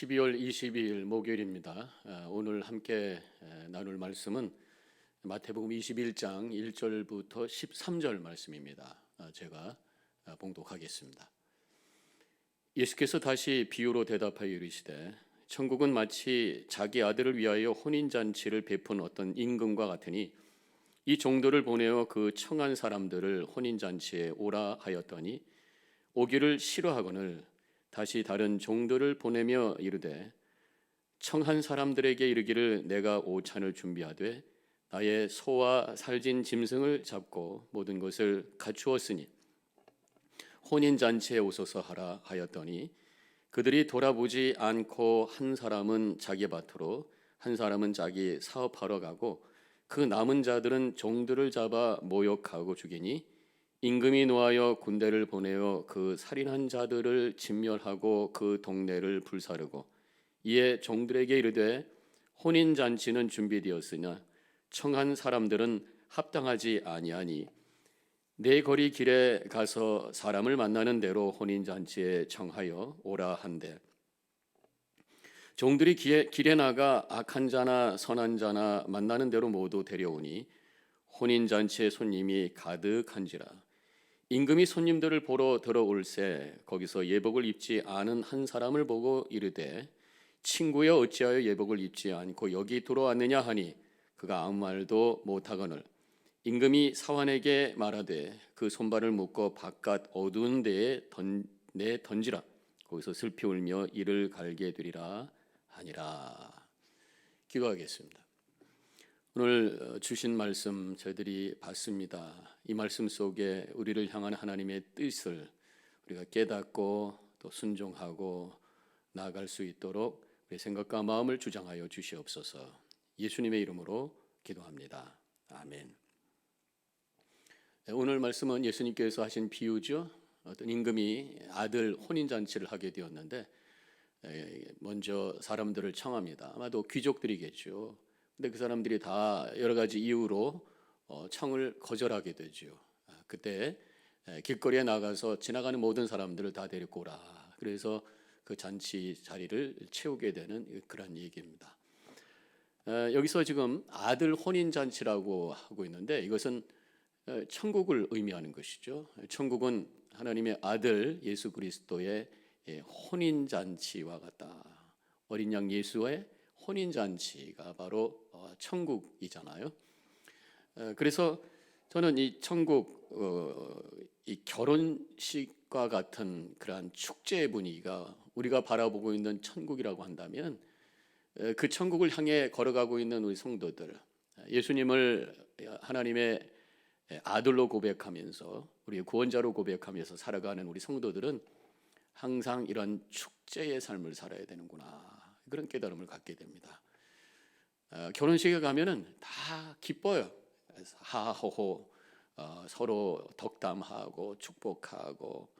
12월 22일 목요일입니다. 오늘 함께 나눌 말씀은 마태복음 21장 1절부터 13절 말씀입니다. 제가 봉독하겠습니다. 예수께서 다시 비유로 대답하여 이르시되 천국은 마치 자기 아들을 위하여 혼인잔치를 베푼 어떤 임금과 같으니 이 종들을 보내어 그 청한 사람들을 혼인잔치에 오라 하였더니 오기를 싫어하거늘 다시 다른 종들을 보내며 이르되 청한 사람들에게 이르기를 내가 오찬을 준비하되 나의 소와 살진 짐승을 잡고 모든 것을 갖추었으니 혼인잔치에 오소서 하라 하였더니 그들이 돌아보지 않고 한 사람은 자기 밭으로 한 사람은 자기 사업하러 가고 그 남은 자들은 종들을 잡아 모욕하고 죽이니 임금이 노하여 군대를 보내어 그 살인한 자들을 진멸하고 그 동네를 불사르고 이에 종들에게 이르되 혼인잔치는 준비되었으나 청한 사람들은 합당하지 아니하니 내 거리 길에 가서 사람을 만나는 대로 혼인잔치에 청하여 오라 한대 종들이 길에 나가 악한 자나 선한 자나 만나는 대로 모두 데려오니 혼인잔치의 손님이 가득한지라 임금이 손님들을 보러 들어올새 거기서 예복을 입지 않은 한 사람을 보고 이르되 친구여 어찌하여 예복을 입지 않고 여기 들어왔느냐 하니 그가 아무 말도 못하거늘 임금이 사환에게 말하되 그 손발을 묶어 바깥 어두운 데에 던지라 거기서 슬피 울며 이를 갈게 되리라 하니라. 기도하겠습니다. 오늘 주신 말씀 저희들이 봤습니다. 이 말씀 속에 우리를 향한 하나님의 뜻을 우리가 깨닫고 또 순종하고 나아갈 수 있도록 우리의 생각과 마음을 주장하여 주시옵소서. 예수님의 이름으로 기도합니다. 아멘. 오늘 말씀은 예수님께서 하신 비유죠. 어떤 임금이 아들 혼인잔치를 하게 되었는데 먼저 사람들을 청합니다. 아마도 귀족들이겠죠. 근데 그 사람들이 다 여러 가지 이유로 청을 거절하게 되죠. 그때 길거리에 나가서 지나가는 모든 사람들을 다 데리고 오라. 그래서 그 잔치 자리를 채우게 되는 그런 얘기입니다. 여기서 지금 아들 혼인 잔치라고 하고 있는데 이것은 천국을 의미하는 것이죠. 천국은 하나님의 아들 예수 그리스도의 혼인 잔치와 같다. 어린 양 예수의 혼인잔치가 바로 천국이잖아요. 그래서 저는 이 천국, 이 결혼식과 같은 그러한 축제 분위기가 우리가 바라보고 있는 천국이라고 한다면 그 천국을 향해 걸어가고 있는 우리 성도들, 예수님을 하나님의 아들로 고백하면서 우리의 구원자로 고백하면서 살아가는 우리 성도들은 항상 이런 축제의 삶을 살아야 되는구나. 그런 깨달음을 갖게 됩니다. 결혼식에 가면은 다 기뻐요. 하하호호 서로 덕담하고 축복하고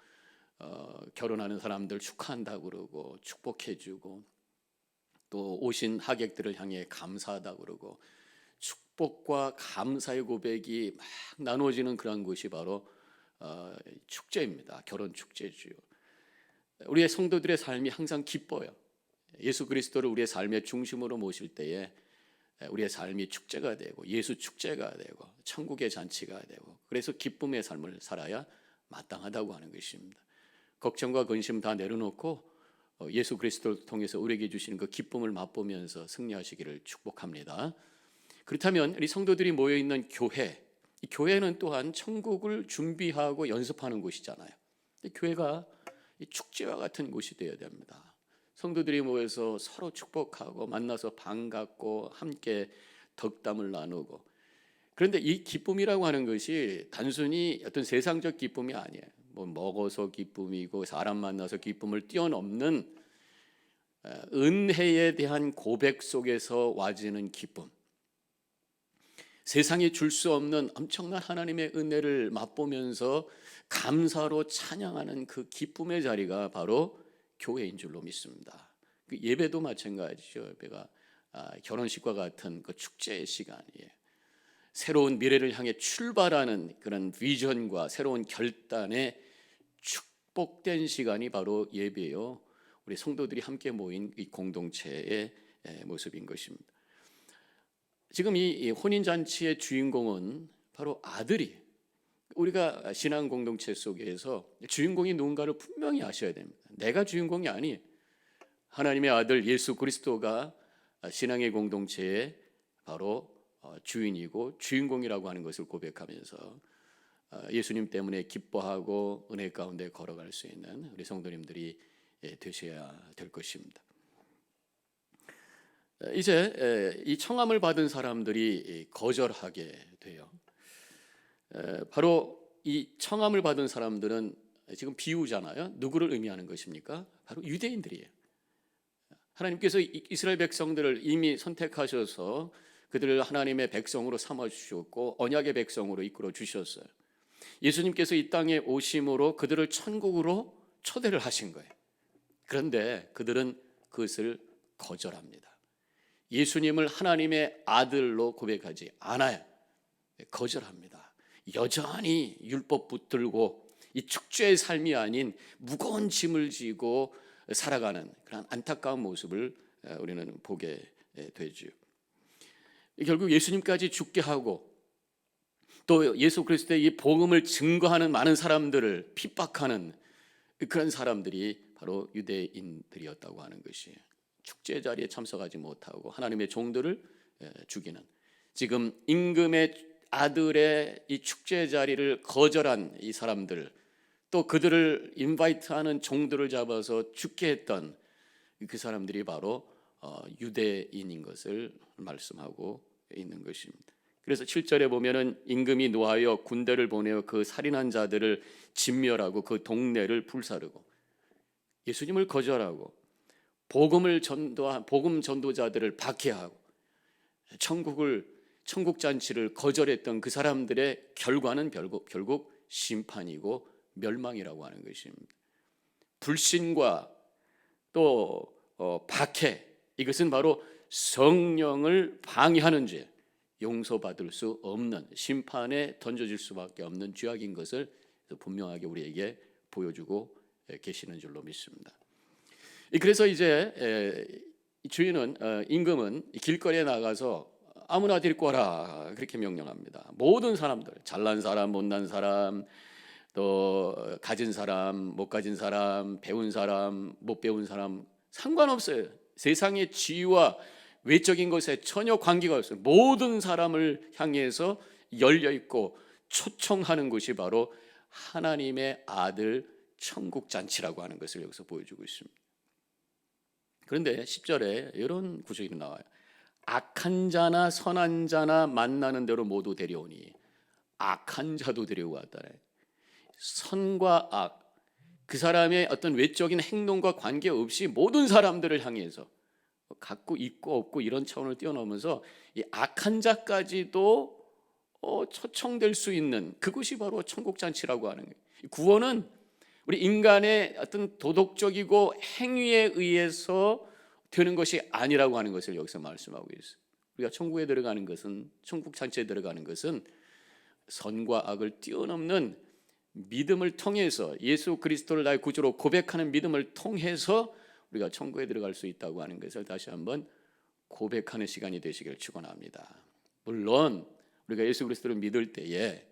결혼하는 사람들 축하한다고 그러고 축복해주고 또 오신 하객들을 향해 감사하다고 그러고 축복과 감사의 고백이 막 나누어지는 그런 것이 바로 축제입니다. 결혼 축제지요. 우리의 성도들의 삶이 항상 기뻐요. 예수 그리스도를 우리의 삶의 중심으로 모실 때에 우리의 삶이 축제가 되고 예수 축제가 되고 천국의 잔치가 되고 그래서 기쁨의 삶을 살아야 마땅하다고 하는 것입니다. 걱정과 근심 다 내려놓고 예수 그리스도를 통해서 우리에게 주시는 그 기쁨을 맛보면서 승리하시기를 축복합니다. 그렇다면 우리 성도들이 모여있는 교회, 이 교회는 또한 천국을 준비하고 연습하는 곳이잖아요. 교회가 축제와 같은 곳이 되어야 됩니다. 성도들이 모여서 서로 축복하고 만나서 반갑고 함께 덕담을 나누고 그런데 이 기쁨이라고 하는 것이 단순히 어떤 세상적 기쁨이 아니에요. 뭐 먹어서 기쁨이고 사람 만나서 기쁨을 뛰어넘는 은혜에 대한 고백 속에서 와지는 기쁨, 세상이 줄 수 없는 엄청난 하나님의 은혜를 맛보면서 감사로 찬양하는 그 기쁨의 자리가 바로 교회인 줄로 믿습니다. 그 예배도 마찬가지죠. 예배가 결혼식과 같은 그 축제의 시간이에요. 새로운 미래를 향해 출발하는 그런 비전과 새로운 결단의 축복된 시간이 바로 예배요. 우리 성도들이 함께 모인 이 공동체의 모습인 것입니다. 지금 이 혼인잔치의 주인공은 바로 아들이, 우리가 신앙 공동체 속에서 주인공이 누군가를 분명히 아셔야 됩니다. 내가 주인공이 아니, 하나님의 아들 예수 그리스도가 신앙의 공동체의 바로 주인이고 주인공이라고 하는 것을 고백하면서 예수님 때문에 기뻐하고 은혜 가운데 걸어갈 수 있는 우리 성도님들이 되셔야 될 것입니다. 이제 이 청함을 받은 사람들이 거절하게 돼요. 바로 이 청함을 받은 사람들은 지금 비유잖아요. 누구를 의미하는 것입니까? 바로 유대인들이에요. 하나님께서 이스라엘 백성들을 이미 선택하셔서 그들을 하나님의 백성으로 삼아 주셨고 언약의 백성으로 이끌어 주셨어요. 예수님께서 이 땅에 오심으로 그들을 천국으로 초대를 하신 거예요. 그런데 그들은 그것을 거절합니다. 예수님을 하나님의 아들로 고백하지 않아요. 거절합니다. 여전히 율법 붙들고 이 축제의 삶이 아닌 무거운 짐을 지고 살아가는 그런 안타까운 모습을 우리는 보게 되죠. 결국 예수님까지 죽게 하고 또 예수 그리스도의 이 복음을 증거하는 많은 사람들을 핍박하는 그런 사람들이 바로 유대인들이었다고 하는 것이에요. 축제 자리에 참석하지 못하고 하나님의 종들을 죽이는, 지금 임금의 아들의 이 축제 자리를 거절한 이 사람들, 또 그들을 인바이트하는 종들을 잡아서 죽게 했던 그 사람들이 바로 유대인인 것을 말씀하고 있는 것입니다. 그래서 7절에 보면은 임금이 노하여 군대를 보내어 그 살인한 자들을 진멸하고 그 동네를 불사르고, 예수님을 거절하고 복음 전도자들을 박해하고 천국 잔치를 거절했던 그 사람들의 결과는 결국 심판이고 멸망이라고 하는 것입니다. 불신과 또 박해, 이것은 바로 성령을 방해하는 죄, 용서받을 수 없는, 심판에 던져질 수밖에 없는 죄악인 것을 분명하게 우리에게 보여주고 계시는 줄로 믿습니다. 그래서 이제 주인은, 임금은 길거리에 나가서 아무나 데리고 와라 그렇게 명령합니다. 모든 사람들, 잘난 사람, 못난 사람, 또 가진 사람, 못 가진 사람, 배운 사람, 못 배운 사람 상관없어요. 세상의 지위와 외적인 것에 전혀 관계가 없어요. 모든 사람을 향해서 열려있고 초청하는 것이 바로 하나님의 아들 천국 잔치라고 하는 것을 여기서 보여주고 있습니다. 그런데 10절에 이런 구절이 나와요. 악한 자나 선한 자나 만나는 대로 모두 데려오니, 악한 자도 데려왔다네. 선과 악, 그 사람의 어떤 외적인 행동과 관계없이 모든 사람들을 향해서 갖고 있고 없고 이런 차원을 뛰어넘어서 이 악한 자까지도 초청될 수 있는 그것이 바로 천국잔치라고 하는 거예요. 구원은 우리 인간의 어떤 도덕적이고 행위에 의해서 되는 것이 아니라고 하는 것을 여기서 말씀하고 있어요. 우리가 천국에 들어가는 것은, 천국잔치에 들어가는 것은 선과 악을 뛰어넘는 믿음을 통해서, 예수 그리스도를 나의 구주로 고백하는 믿음을 통해서 우리가 천국에 들어갈 수 있다고 하는 것을 다시 한번 고백하는 시간이 되시길 축원합니다. 물론 우리가 예수 그리스도를 믿을 때에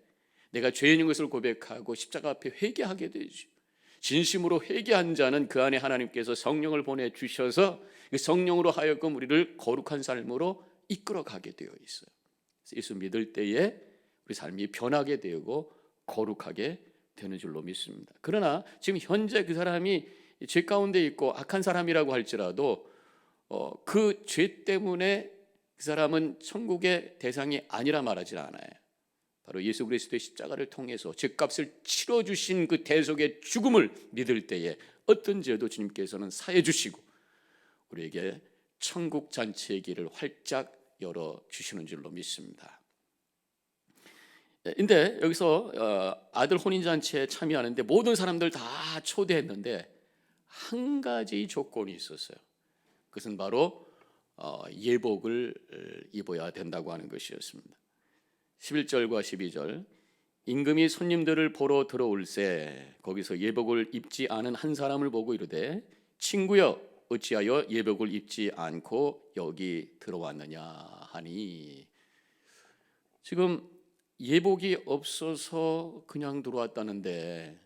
내가 죄인인 것을 고백하고 십자가 앞에 회개하게 되죠. 진심으로 회개한 자는 그 안에 하나님께서 성령을 보내주셔서 그 성령으로 하여금 우리를 거룩한 삶으로 이끌어가게 되어 있어요. 예수 믿을 때에 우리 삶이 변하게 되고 거룩하게 되는 줄로 믿습니다. 그러나 지금 현재 그 사람이 죄 가운데 있고 악한 사람이라고 할지라도 그 죄 때문에 그 사람은 천국의 대상이 아니라 말하지 않아요. 바로 예수 그리스도의 십자가를 통해서 죄값을 치러주신 그 대속의 죽음을 믿을 때에 어떤 죄도 주님께서는 사해 주시고 우리에게 천국 잔치의 길을 활짝 열어주시는 줄로 믿습니다. 근데 여기서 아들 혼인잔치에 참여하는데 모든 사람들 다 초대했는데 한 가지 조건이 있었어요. 그것은 바로 예복을 입어야 된다고 하는 것이었습니다. 11절과 12절, 임금이 손님들을 보러 들어올세 거기서 예복을 입지 않은 한 사람을 보고 이르되 친구여 어찌하여 예복을 입지 않고 여기 들어왔느냐 하니, 지금 예복이 없어서 그냥 들어왔다는데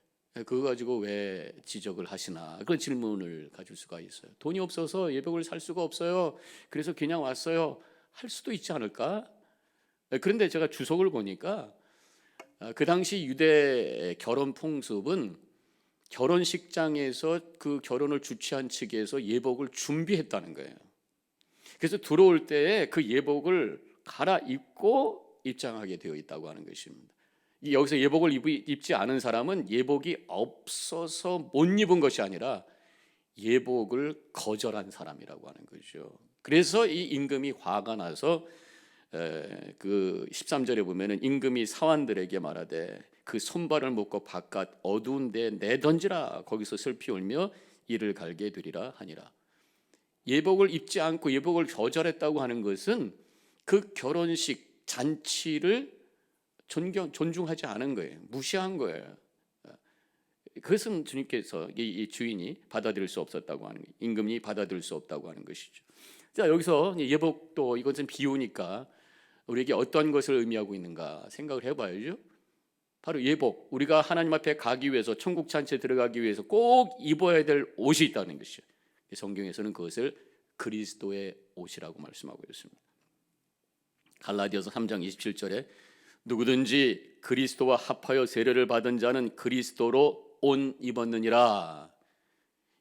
그거 가지고 왜 지적을 하시나, 그런 질문을 가질 수가 있어요. 돈이 없어서 예복을 살 수가 없어요, 그래서 그냥 왔어요, 할 수도 있지 않을까? 그런데 제가 주석을 보니까 그 당시 유대 결혼 풍습은 결혼식장에서 그 결혼을 주최한 측에서 예복을 준비했다는 거예요. 그래서 들어올 때에 그 예복을 갈아입고 입장하게 되어 있다고 하는 것입니다. 여기서 예복을 입지 않은 사람은 예복이 없어서 못 입은 것이 아니라 예복을 거절한 사람이라고 하는 거죠. 그래서 이 임금이 화가 나서 그 13절에 보면은 임금이 사환들에게 말하되 그 손발을 묶고 바깥 어두운 데 내던지라, 거기서 슬피 울며 이를 갈게 되리라 하니라. 예복을 입지 않고 예복을 거절했다고 하는 것은 그 결혼식 잔치를 존중하지 않은 거예요. 무시한 거예요. 그것은 주님께서, 이 주인이 받아들일 수 없었다고 하는 거예요. 임금이 받아들일 수 없다고 하는 것이죠. 자, 여기서 예복도 이것은 비유니까 우리에게 어떤 것을 의미하고 있는가 생각을 해봐야죠. 바로 예복, 우리가 하나님 앞에 가기 위해서, 천국 잔치에 들어가기 위해서 꼭 입어야 될 옷이 있다는 것이죠. 성경에서는 그것을 그리스도의 옷이라고 말씀하고 있습니다. 갈라디아서 3장 27절에 누구든지 그리스도와 합하여 세례를 받은 자는 그리스도로 옷 입었느니라.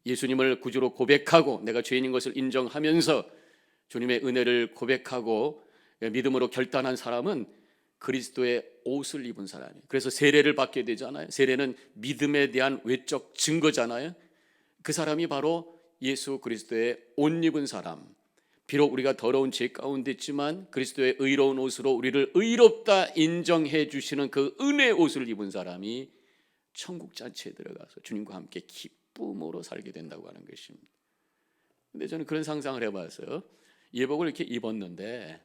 예수님을 구주로 고백하고 내가 죄인인 것을 인정하면서 주님의 은혜를 고백하고 믿음으로 결단한 사람은 그리스도의 옷을 입은 사람이에요. 그래서 세례를 받게 되잖아요. 세례는 믿음에 대한 외적 증거잖아요. 그 사람이 바로 예수 그리스도의 옷 입은 사람. 비록 우리가 더러운 죄 가운데 있지만 그리스도의 의로운 옷으로 우리를 의롭다 인정해 주시는 그 은혜의 옷을 입은 사람이 천국 잔치에 들어가서 주님과 함께 기쁨으로 살게 된다고 하는 것입니다. 근데 저는 그런 상상을 해봤어요. 예복을 이렇게 입었는데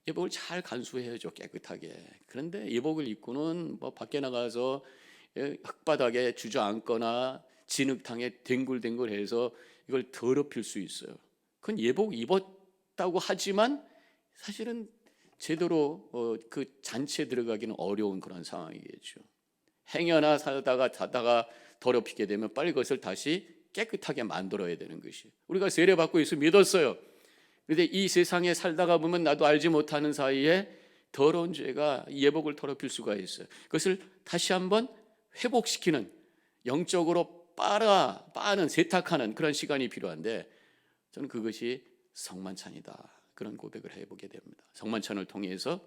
예복을 잘 간수해야죠, 깨끗하게. 그런데 예복을 입고는 뭐 밖에 나가서 흙바닥에 주저앉거나 진흙탕에 뒹굴뒹굴해서 이걸 더럽힐 수 있어요. 그건 예복 입었다고 하지만 사실은 제대로 그 잔치에 들어가기는 어려운 그런 상황이겠죠. 행여나 자다가 더럽히게 되면 빨리 그것을 다시 깨끗하게 만들어야 되는 것이. 우리가 세례 받고 예수 믿었어요. 그런데 이 세상에 살다가 보면 나도 알지 못하는 사이에 더러운 죄가 예복을 더럽힐 수가 있어요. 그것을 다시 한번 회복시키는, 영적으로 빠는 세탁하는 그런 시간이 필요한데, 저는 그것이 성만찬이다, 그런 고백을 해보게 됩니다. 성만찬을 통해서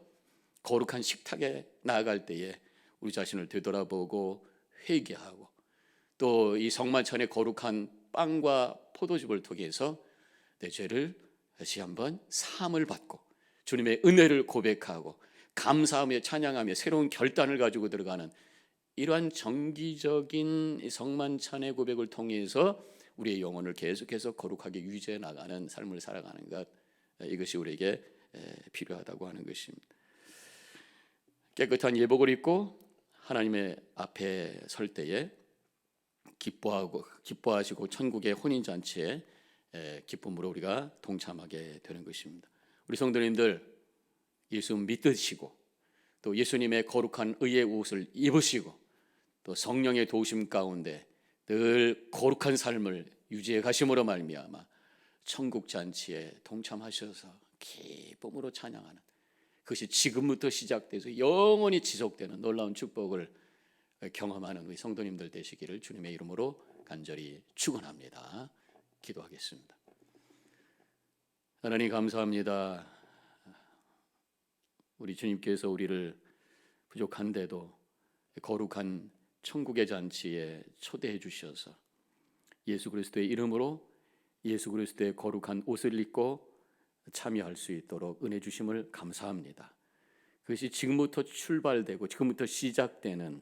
거룩한 식탁에 나아갈 때에 우리 자신을 되돌아보고 회개하고, 또 이 성만찬의 거룩한 빵과 포도즙을 통해서 내 죄를 다시 한번 사함을 받고 주님의 은혜를 고백하고 감사하며 찬양하며 새로운 결단을 가지고 들어가는 이러한 정기적인 성만찬의 고백을 통해서 우리의 영혼을 계속해서 거룩하게 유지해 나가는 삶을 살아가는 것, 이것이 우리에게 필요하다고 하는 것입니다. 깨끗한 예복을 입고 하나님의 앞에 설 때에 기뻐하시고 천국의 혼인잔치에 기쁨으로 우리가 동참하게 되는 것입니다. 우리 성도님들, 예수 믿으시고 또 예수님의 거룩한 의의 옷을 입으시고 또 성령의 도우심 가운데 늘 거룩한 삶을 유지해 가심으로 말미암아 천국 잔치에 동참하셔서 기쁨으로 찬양하는, 그것이 지금부터 시작돼서 영원히 지속되는 놀라운 축복을 경험하는 우리 성도님들 되시기를 주님의 이름으로 간절히 축원합니다. 기도하겠습니다. 하나님 감사합니다. 우리 주님께서 우리를 부족한데도 거룩한 천국의 잔치에 초대해 주셔서 예수 그리스도의 이름으로 예수 그리스도의 거룩한 옷을 입고 참여할 수 있도록 은혜 주심을 감사합니다. 그것이 지금부터 출발되고 지금부터 시작되는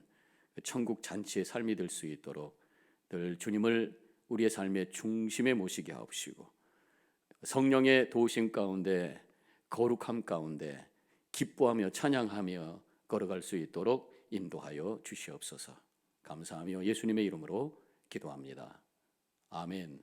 천국 잔치의 삶이 될 수 있도록 늘 주님을 우리의 삶의 중심에 모시게 하옵시고 성령의 도우심 가운데 거룩함 가운데 기뻐하며 찬양하며 걸어갈 수 있도록 인도하여 주시옵소서. 감사하며 예수님의 이름으로 기도합니다. 아멘.